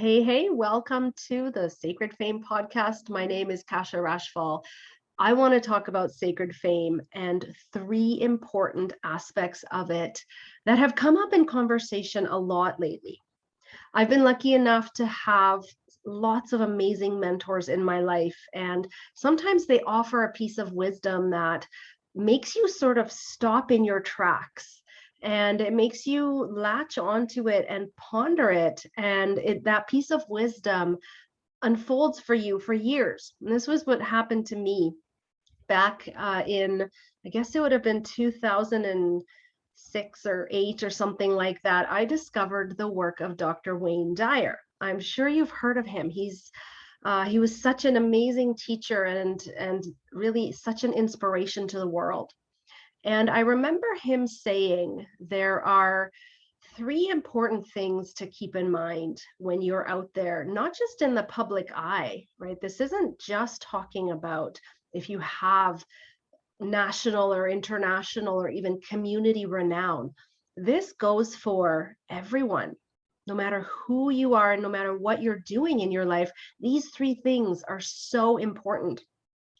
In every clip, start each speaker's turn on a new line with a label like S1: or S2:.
S1: Hey, welcome to the Sacred Fame podcast. My name is Kasia Rachfall. I want to talk about sacred fame and three important aspects of it that have come up in conversation a lot lately. I've been lucky enough to have lots of amazing mentors in my life, and sometimes they offer a piece of wisdom that makes you sort of stop in your tracks, and it makes you latch onto it and ponder it, and that piece of wisdom unfolds for you for years. And this was what happened to me back in, I guess it would have been 2006 or 8 or something like that. I discovered the work of Dr. Wayne Dyer. I'm sure you've heard of him. He was such an amazing teacher and really such an inspiration to the world. And I remember him saying there are three important things to keep in mind when you're out there, not just in the public eye, right? This isn't just talking about if you have national or international or even community renown. This goes for everyone. No matter who you are, no matter what you're doing in your life, these three things are so important.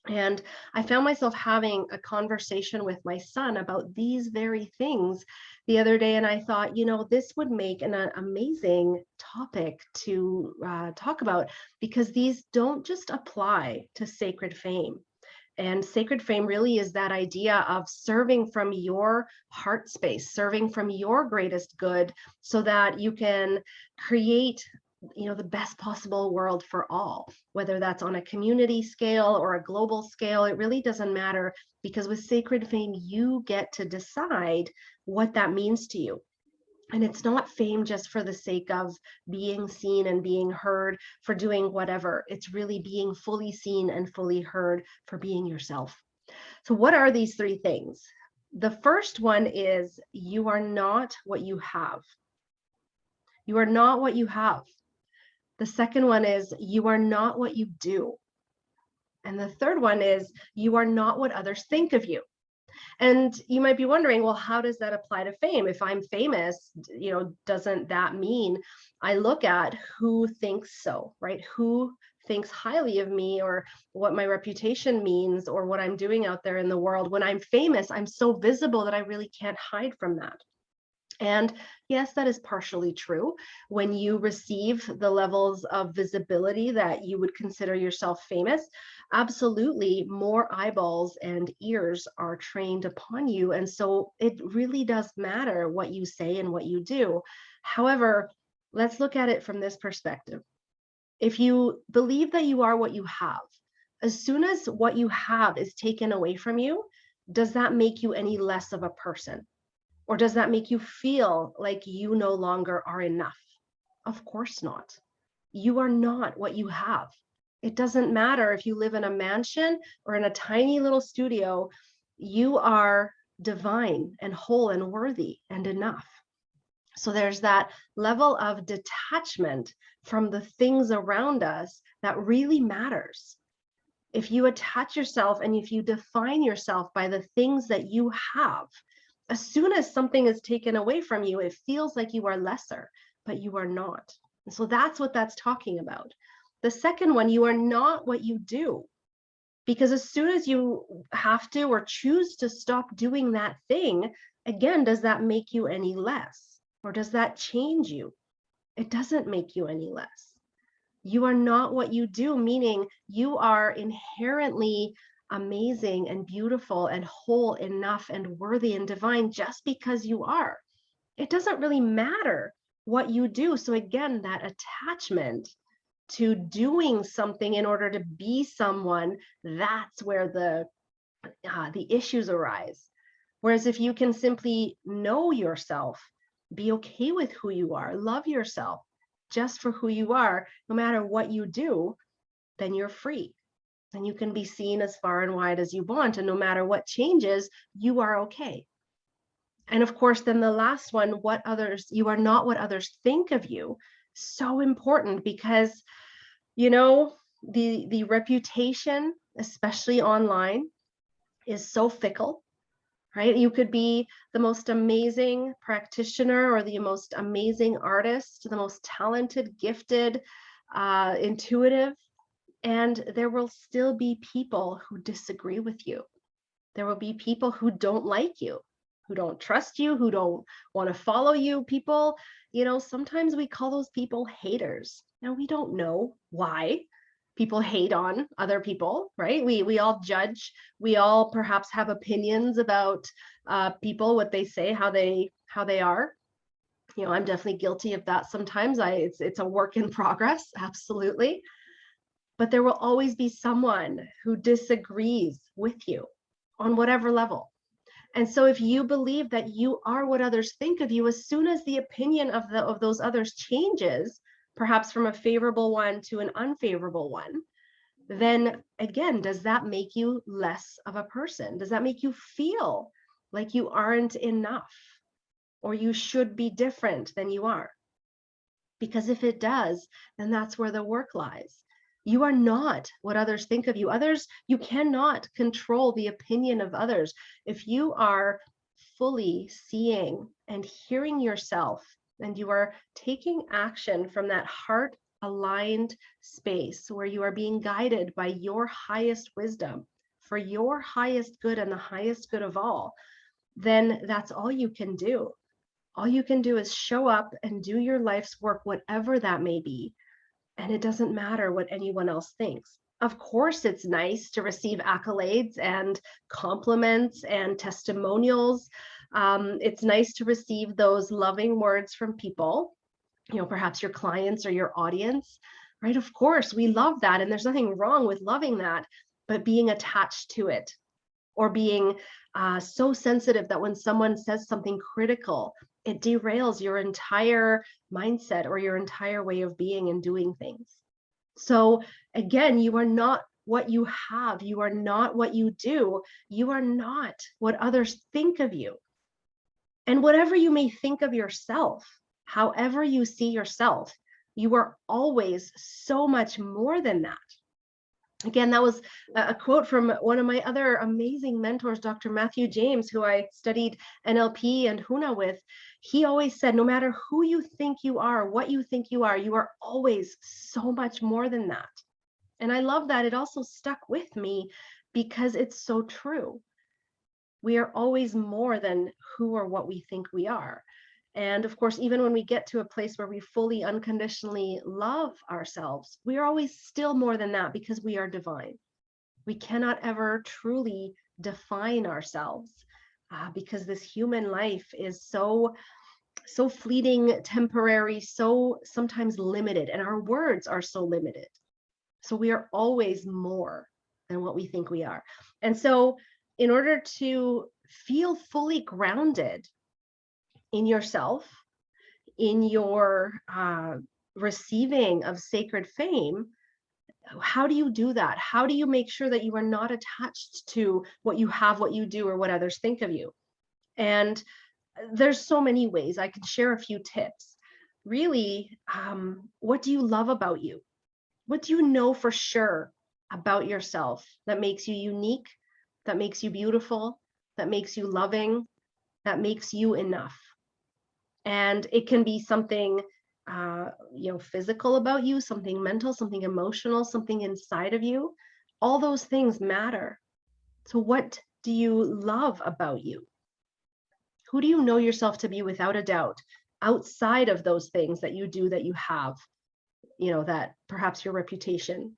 S1: And I found myself having a conversation with my son about these very things the other day. And I thought, this would make an amazing topic to talk about, because these don't just apply to sacred fame. And sacred fame really is that idea of serving from your heart space, serving from your greatest good, so that you can create the best possible world for all, whether that's on a community scale or a global scale. It really doesn't matter, because with sacred fame you get to decide what that means to you. And it's not fame just for the sake of being seen and being heard for doing whatever. It's really being fully seen and fully heard for being yourself. So what are these three things? The first one is you are not what you have. You are not what you have. The second one is you are not what you do. And the third one is you are not what others think of you. And you might be wondering, well, how does that apply to fame? If I'm famous, doesn't that mean I look at who thinks so, right? Who thinks highly of me, or what my reputation means, or what I'm doing out there in the world? When I'm famous, I'm so visible that I really can't hide from that. And yes, that is partially true. When you receive the levels of visibility that you would consider yourself famous, absolutely more eyeballs and ears are trained upon you. And so it really does matter what you say and what you do. However, let's look at it from this perspective. If you believe that you are what you have, as soon as what you have is taken away from you, does that make you any less of a person? Or does that make you feel like you no longer are enough? Of course not. You are not what you have. It doesn't matter if you live in a mansion or in a tiny little studio. You are divine and whole and worthy and enough. So there's that level of detachment from the things around us that really matters. If you attach yourself and if you define yourself by the things that you have, as soon as something is taken away from you, it feels like you are lesser, but you are not. And so that's what that's talking about. The second one, you are not what you do. Because as soon as you have to or choose to stop doing that thing, again, does that make you any less? Or does that change you? It doesn't make you any less. You are not what you do, meaning you are inherently amazing and beautiful and whole enough and worthy and divine just because you are. It doesn't really matter what you do. So again, that attachment to doing something in order to be someone, that's where the issues arise. Whereas if you can simply know yourself, be okay with who you are, love yourself just for who you are, no matter what you do, then you're free. And you can be seen as far and wide as you want. And no matter what changes, you are okay. And of course, then the last one, you are not what others think of you. So important, because, the reputation, especially online, is so fickle. right? You could be the most amazing practitioner or the most amazing artist, the most talented, gifted, intuitive, and there will still be people who disagree with you. There will be people who don't like you, who don't trust you, who don't want to follow you. People, sometimes we call those people haters. Now, we don't know why people hate on other people, right? We all judge. We all perhaps have opinions about people, what they say, how they are. I'm definitely guilty of that sometimes. It's a work in progress, absolutely. But there will always be someone who disagrees with you on whatever level. And so if you believe that you are what others think of you, as soon as the opinion of those others changes, perhaps from a favorable one to an unfavorable one, then again, does that make you less of a person? Does that make you feel like you aren't enough or you should be different than you are? Because if it does, then that's where the work lies. You are not what others think of you. You cannot control the opinion of others. If you are fully seeing and hearing yourself, and you are taking action from that heart aligned space where you are being guided by your highest wisdom for your highest good and the highest good of all, then that's all you can do. All you can do is show up and do your life's work, whatever that may be. And it doesn't matter what anyone else thinks. Of course, it's nice to receive accolades and compliments and testimonials. It's nice to receive those loving words from people, perhaps your clients or your audience, right? Of course, we love that. And there's nothing wrong with loving that, but being attached to it or being so sensitive that when someone says something critical, it derails your entire mindset or your entire way of being and doing things. So again, you are not what you have. You are not what you do. You are not what others think of you. And whatever you may think of yourself, however you see yourself, you are always so much more than that. Again, that was a quote from one of my other amazing mentors, Dr. Matthew James, who I studied NLP and Huna with. He always said, no matter who you think you are, what you think you are always so much more than that. And I love that. It also stuck with me because it's so true. We are always more than who or what we think we are. And of course, even when we get to a place where we fully unconditionally love ourselves, we are always still more than that because we are divine. We cannot ever truly define ourselves because this human life is so fleeting, temporary, so sometimes limited, and our words are so limited. So we are always more than what we think we are. And so in order to feel fully grounded in yourself, in your receiving of sacred fame, how do you do that? How do you make sure that you are not attached to what you have, what you do, or what others think of you? And there's so many ways. I can share a few tips. Really, what do you love about you? What do you know for sure about yourself that makes you unique, that makes you beautiful, that makes you loving, that makes you enough? And it can be something physical about you, something mental, something emotional, something inside of you. All those things matter. So what do you love about you? Who do you know yourself to be without a doubt outside of those things that you do, that you have, that perhaps your reputation?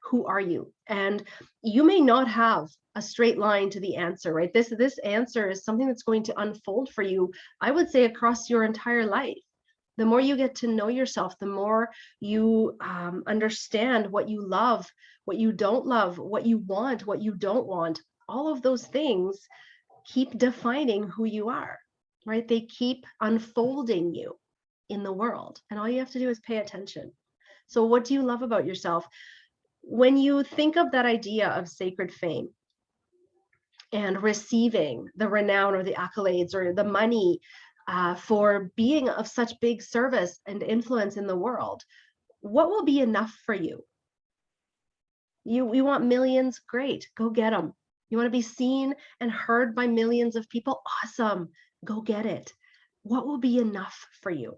S1: Who are you? And you may not have a straight line to the answer, right? This answer is something that's going to unfold for you, I would say, across your entire life. The more you get to know yourself, the more you understand what you love, what you don't love, what you want, what you don't want. All of those things keep defining who you are, right? They keep unfolding you in the world. And all you have to do is pay attention. So what do you love about yourself? When you think of that idea of sacred fame and receiving the renown or the accolades or the money for being of such big service and influence in the world, what will be enough for you? You want millions? Great, go get them. You want to be seen and heard by millions of people? Awesome. Go get it. What will be enough for you?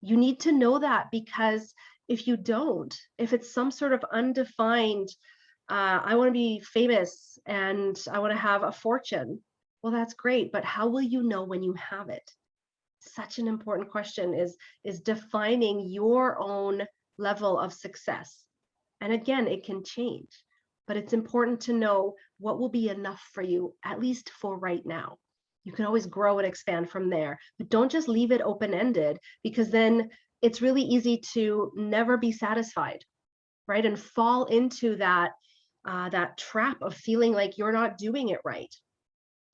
S1: You need to know that, because if you don't, if it's some sort of undefined, I want to be famous and I want to have a fortune, well, that's great, but how will you know when you have it? Such an important question is defining your own level of success. And again, it can change, but it's important to know what will be enough for you, at least for right now. You can always grow and expand from there, but don't just leave it open-ended, because then it's really easy to never be satisfied, right? And fall into that trap of feeling like you're not doing it right,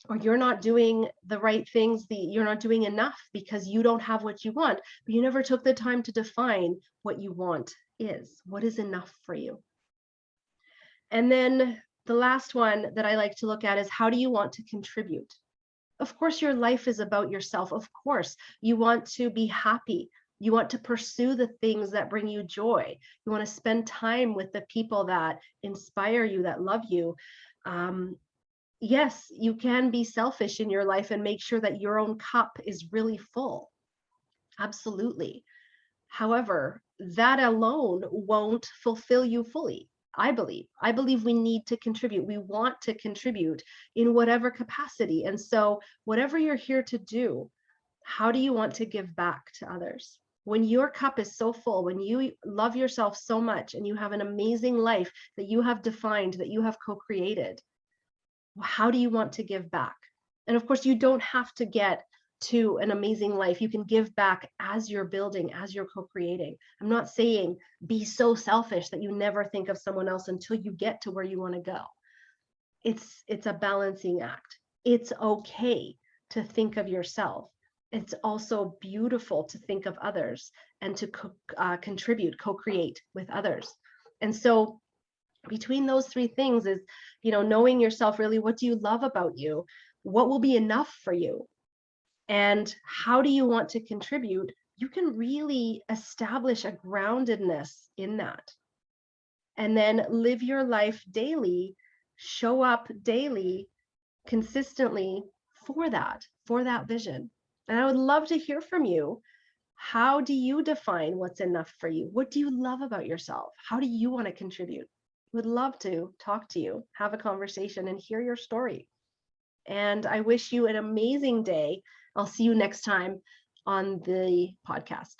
S1: or you're not doing the right things, you're not doing enough because you don't have what you want, but you never took the time to define what you want is. What is enough for you? And then the last one that I like to look at is, how do you want to contribute? Of course, your life is about yourself. Of course, you want to be happy. You want to pursue the things that bring you joy. You want to spend time with the people that inspire you, that love you. Yes, you can be selfish in your life and make sure that your own cup is really full. Absolutely. However, that alone won't fulfill you fully. I believe we need to contribute. We want to contribute in whatever capacity. And so whatever you're here to do, how do you want to give back to others? When your cup is so full, when you love yourself so much and you have an amazing life that you have defined, that you have co-created, how do you want to give back? And of course, you don't have to get to an amazing life. You can give back as you're building, as you're co-creating. I'm not saying be so selfish that you never think of someone else until you get to where you want to go. It's a balancing act. It's okay to think of yourself. It's also beautiful to think of others and to contribute, co-create with others. And so between those three things is, knowing yourself really. What do you love about you? What will be enough for you? And how do you want to contribute? You can really establish a groundedness in that. And then live your life daily, show up daily, consistently for that vision. And I would love to hear from you. How do you define what's enough for you? What do you love about yourself? How do you want to contribute? Would love to talk to you, have a conversation, and hear your story. And I wish you an amazing day. I'll see you next time on the podcast.